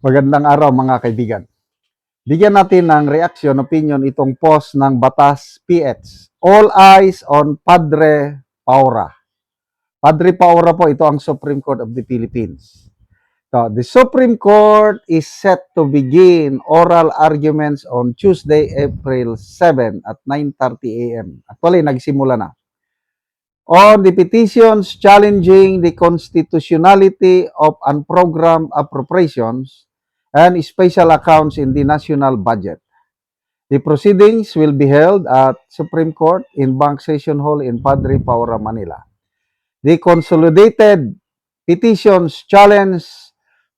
Magandang araw mga kaibigan. Bigyan natin ng reaction, opinion itong post ng Batas PH. All eyes on Padre Paura. Padre Paura po, ito ang Supreme Court of the Philippines. So, the Supreme Court is set to begin oral arguments on Tuesday, April 7 at 9:30 a.m. Actually, nagsimula na. On the petitions challenging the constitutionality of unprogrammed appropriations and special accounts in the national budget. The proceedings will be held at Supreme Court in Bank Session Hall in Padre Paura, Manila. The consolidated petitions challenge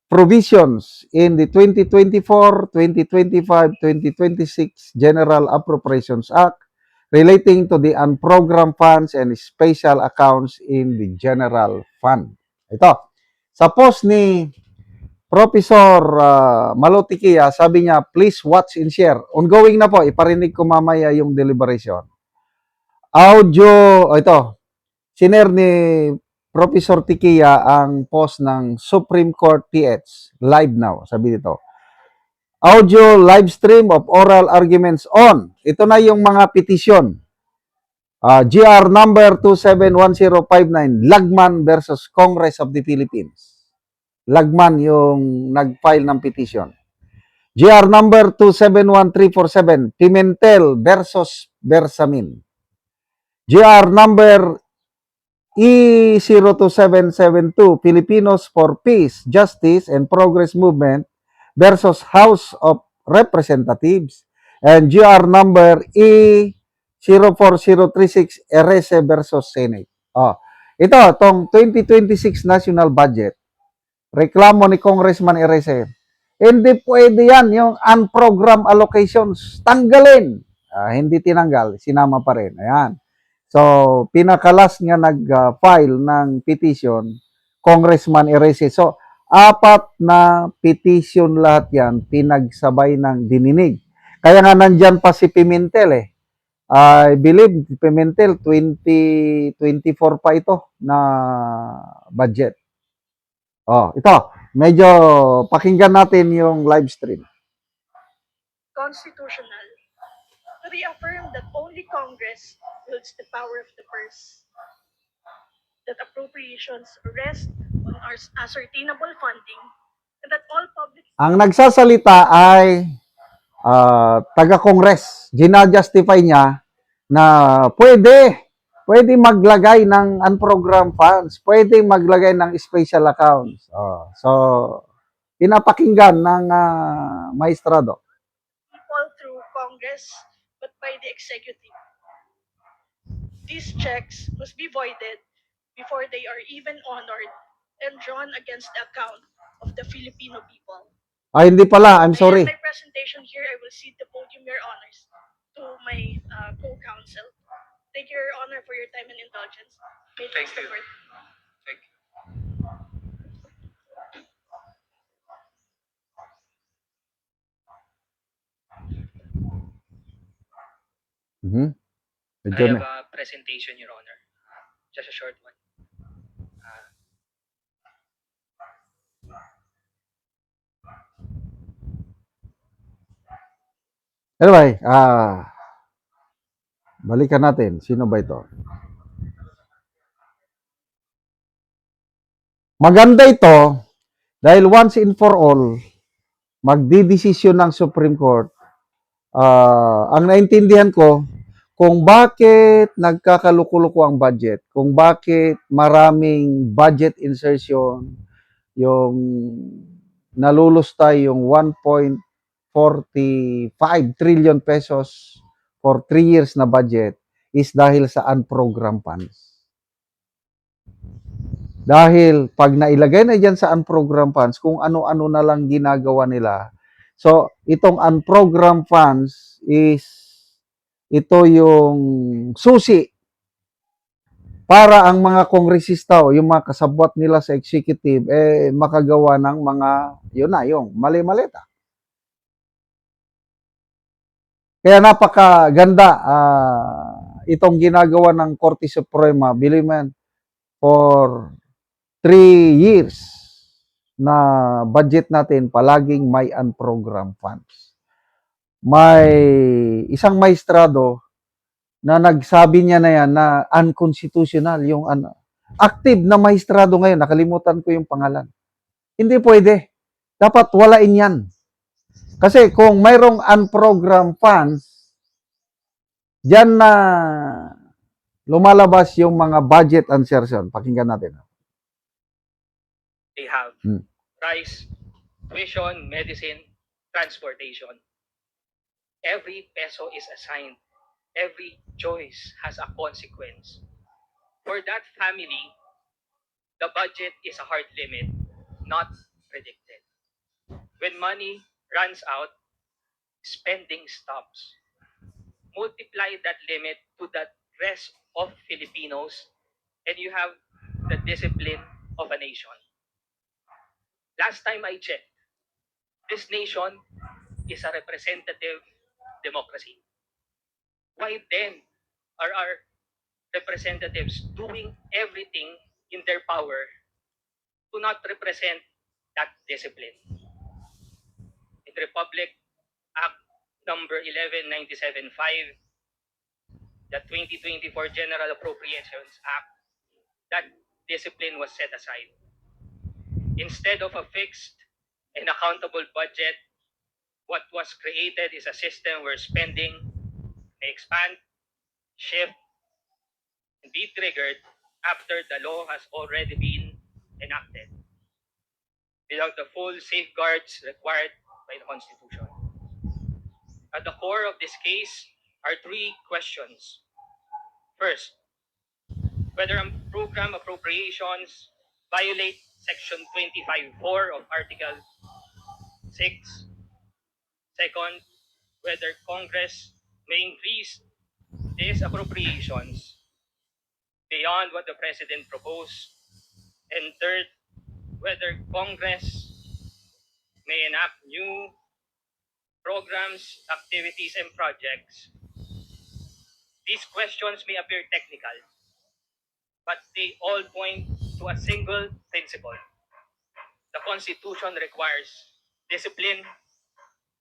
provisions in the 2024, 2025, 2026 General Appropriations Act relating to the unprogrammed funds and special accounts in the General Fund. Ito, sa post ni Professor Malotikia, sabi niya, please watch and share. Ongoing na po, iparinig ko mamaya yung deliberation. Audio, ito, siner ni Professor Tikia ang post ng Supreme Court PH, live now, sabi dito. Audio live stream of oral arguments on. Ito na yung mga petisyon. GR number 271059, Lagman versus Congress of the Philippines. Lagman yung nag-file ng petition. GR number 271347, Pimentel versus Bersamin. GR number E02772, Filipinos for Peace, Justice, and Progress Movement versus House of Representatives. And GR number E04036, Erese versus Senate. Ito, itong 2026 National Budget, reklamo ni Congressman Erese, hindi pwede yan, yung unprogrammed allocations, tanggalin. Hindi tinanggal, sinama pa rin. Ayan. So, pinakalas nga nag-file ng petition, Congressman Erese. So, 4 na petition lahat yan, pinagsabay ng dininig. Kaya nga nandyan pa si Pimentel eh. I believe Pimentel 2024 pa ito na budget. Ito, medyo pakinggan natin yung live stream. Constitutional to reaffirm that only Congress wields the power of the purse, that appropriations rest on our ascertainable funding, and that all public... Ang nagsasalita ay taga-Congress. Gina-justify niya na pwede maglagay ng unprogrammed funds, pwede maglagay ng special accounts. So, pinapakinggan ng maestrado. People through Congress, but by the executive. These checks must be voided before they are even honored and drawn against the account of the Filipino people. Hindi pala. I'm sorry. In my presentation here, I will cede the podium, Your Honors, to my co-counsel. Thank you, Your Honor, for your time and indulgence. May Thank you. Court. Thank you. Medyo I have a presentation, Your Honor. Just a short one. Anyway, balikan natin. Sino ba ito? Maganda ito dahil once and for all, magdidesisyon ng Supreme Court. Ang naintindihan ko, kung bakit nagkakaluko-luko ang budget, kung bakit maraming budget insertion, yung nalulustay yung 1.45 trillion pesos for 3 years na budget is dahil sa unprogrammed funds. Dahil pag nailagay na dyan sa unprogrammed funds, kung ano-ano na lang ginagawa nila. So, itong unprogrammed funds is, ito yung susi para ang mga kongresista o yung mga kasabwat nila sa executive, makagawa ng mga, yun na, yung mali-maleta. Kaya napakaganda itong ginagawa ng Korte Suprema, believe me, for 3 years. na budget natin palaging may unprogrammed funds. May isang maestrado na nagsabi niya na yan na unconstitutional yung active na maestrado ngayon, nakalimutan ko yung pangalan. Hindi pwede. Dapat walain yan. Kasi kung mayroong unprogrammed funds, diyan na lumalabas yung mga budget insertion. Pakinggan natin. They have Hmm. price, tuition, medicine, transportation. Every peso is assigned. Every choice has a consequence. For that family, the budget is a hard limit, not predicted. When money runs out, spending stops. Multiply that limit to the rest of Filipinos, and you have the discipline of a nation. Last time I checked, this nation is a representative democracy. Why then are our representatives doing everything in their power to not represent that discipline? In the Republic Act number 11975, the 2024 General Appropriations Act, that discipline was set aside. Instead of a fixed and accountable budget, what was created is a system where spending may expand, shift, and be triggered after the law has already been enacted, without the full safeguards required by the Constitution. At the core of this case are three questions. First, whether program appropriations violate Section 25.4 of Article 6. Second, whether Congress may increase these appropriations beyond what the President proposed. And third, whether Congress may enact new programs, activities, and projects. These questions may appear technical, but they all point to a single principle. The Constitution requires discipline,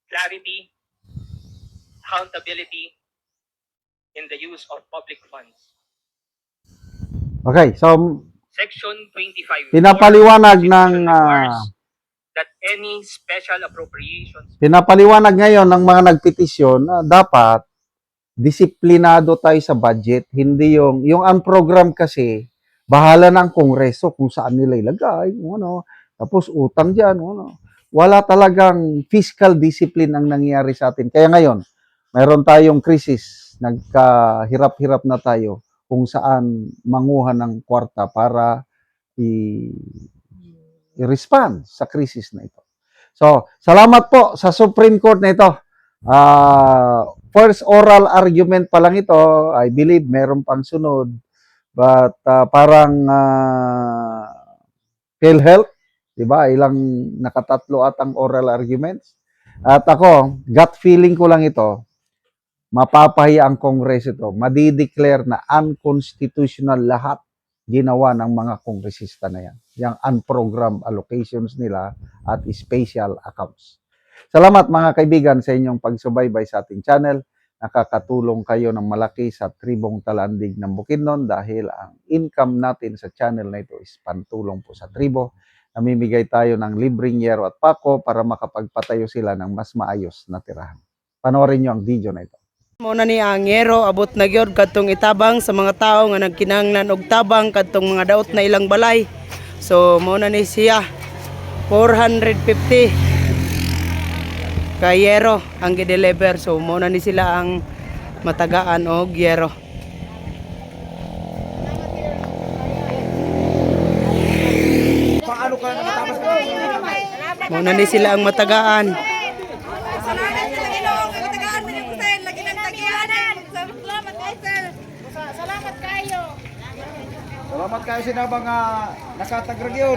clarity, accountability in the use of public funds. Okay, so Section 25. pinapaliwanag ng that any special appropriations pinapaliwanag ngayon ng mga nagpetisyon na dapat disiplinado tayo sa budget, hindi yung unprogram kasi bahala ng Kongreso kung saan nila ilagay, tapos utang diyan, Wala talagang fiscal discipline ang nangyayari sa atin. Kaya ngayon, mayroon tayong krisis, nagkahirap-hirap na tayo kung saan manguha ng kwarta para i-respond sa krisis na ito. So, salamat po sa Supreme Court na ito. First oral argument pa lang ito. I believe meron pang sunod. But parang PhilHealth, diba? Ilang nakatatlo atang oral arguments. At ako, gut feeling ko lang ito, mapapahiya ang Kongreso ito. Madideclare na unconstitutional lahat ginawa ng mga kongresista na yan. Yung unprogrammed allocations nila at special accounts. Salamat mga kaibigan sa inyong pagsubaybay sa ating channel. Nakakatulong kayo ng malaki sa tribong Talandig ng Bukidnon dahil ang income natin sa channel na ito is pantulong po sa tribo. Namimigay tayo ng libreng yero at pako para makapagpatayo sila ng mas maayos na tirahan. Panoorin nyo ang video na ito. Muna ni ang yero abot na gyud kadtong itabang sa mga tao nga nagkinahanglan og tabang kadtong mga daot na ilang balay. So muna ni siya 450 ka yero ang gi-deliver. So muna ni sila ang matagaan og yero. Muna ni sila ang matagaan. Salamat kayo sinabang nakatagrag yun.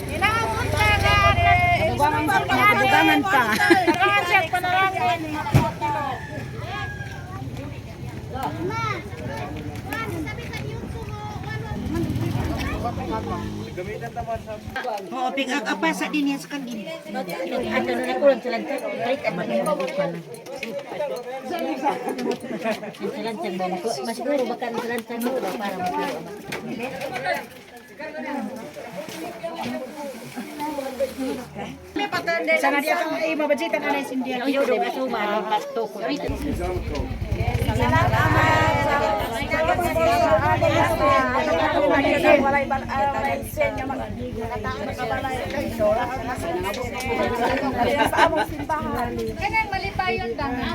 Inaabot ka nga. Nadugangan pa. Nakacheck pa na lang. Man, sabi sa YouTube mo. Oo, pick-up apa sa din yan sa kagin. Ano na ko lang sa lansan. Balik at mag-ibig ko na. Sa lansan ba? Mas siguro baka sa lansan mo para mag-ibig. Sana dia kang ay mabajita na na sindihan. Yo, de basuma, pasto ko. Kanang malipayon danga.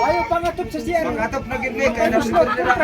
Ayaw pangatop sa siya. Pangatop na gid kay nasunod nila.